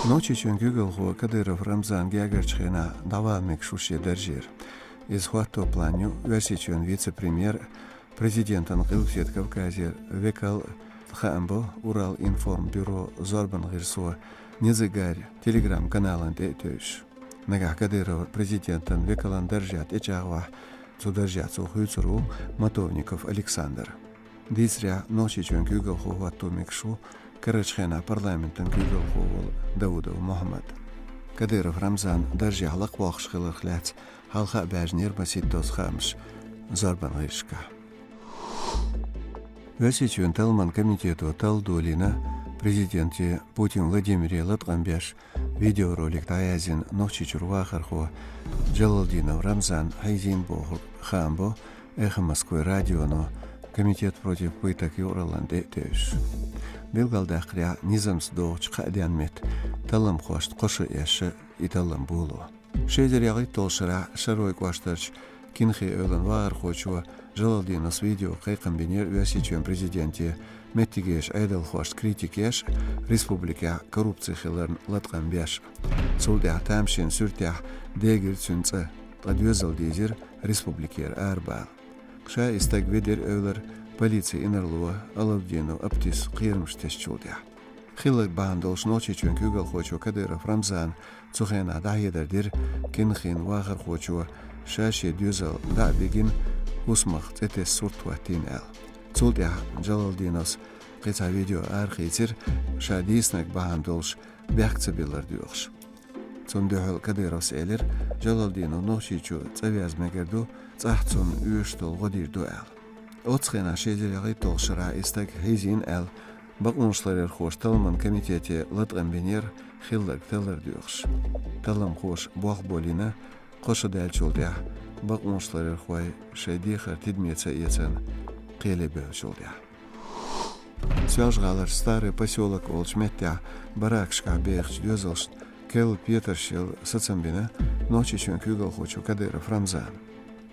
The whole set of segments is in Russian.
Ночи чөн Google Кадыров Рамзан Гягерчхена давалмик шуше държир. Из хвато планю версичен вице-премьер президентан Кылсет Кавказер векал Хамбо Урал информбюро Зорбан Гирсо Незыгарь телеграм-каналан детөш. Нагах Кадыров президентан векалан держат эчагва судержат сухуцуру Матовников Александр. Дисря ночи чөн Google хвато микшу Карачхена парламентан Google ховол Даудов Мухаммад. Кадыров Рамзан держалак вахшхылых ләц халха бәжнер баситтос хамш Зорбан Гиршка. Весичен Талман комитету Талдулина президенте Путин Владимир Латганбеш видеоролик таязин ночи чурвахархо Джалалдинов Рамзан Хайзин Бохур Хамбо Эхо Москвы радионо комитет против пыток Юраланде теш. Белгалдахря низамс доуч кадянмет талам хошт кошы яшы и талам булу. Шейдер яғы толшыра шарой кваштарч кинхи өлін вағыр хочуа Жалалдинос видео кайкамбинер весичен президенте меттигеш айдал хошт критикеш республика коррупция хиларн латганбеш. Сулдях тамшин сүртях дегір цүнцы тадвезал дезир республикер арбал. Кша истаг ведер өлір полиция инарлуа Алавдину аптис қиырмыштес чулдя. Хилак бандолш ночи чөн Google хочу Кадыров Рамзан цухена дахедердир кинхин вахар хочу шаши дюзал да бегин усмах цетес суртуатин эл. Цулдя Джалалдинос қица видео архитер шадиснак бандолш бяхцебилар дюхш. Цундюхал Кадыров селер Джалалдину ночи чу цавязмегерду цахцун уйштол годирду эл. Отсхена шезелеги толшыра истак хизин эл бақмушларер хош талман комитете латганбинер хиллак талар дюхш. Талам хош буах болина қошы дәл чулдя бақмушларер хой шайдихар тидмеца ецен қелебе чулдя. Свяжгалар старый поселок Олчмеття баракшка бехч дюзалшт кел Петершил сацамбина ночи чөн Google хочу Кадыров Рамзан.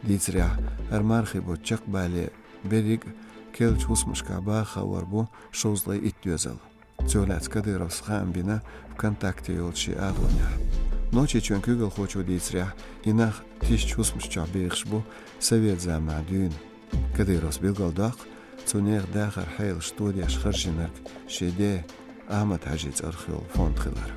Дицря армархи бо чак бали берег келч усмышка баха варбу шозлай иттюзал. Цёляц Кадыров с Хамбина ВКонтакте елчи агоня. Ночи чөн Google хочу дицря инах тиш усмышча бехшбу совет зама дюн. Кадыров билгалдак цунех дахар хайл студия шхаршинарк шеде Ахмад Хаджиц археол фонд хилар.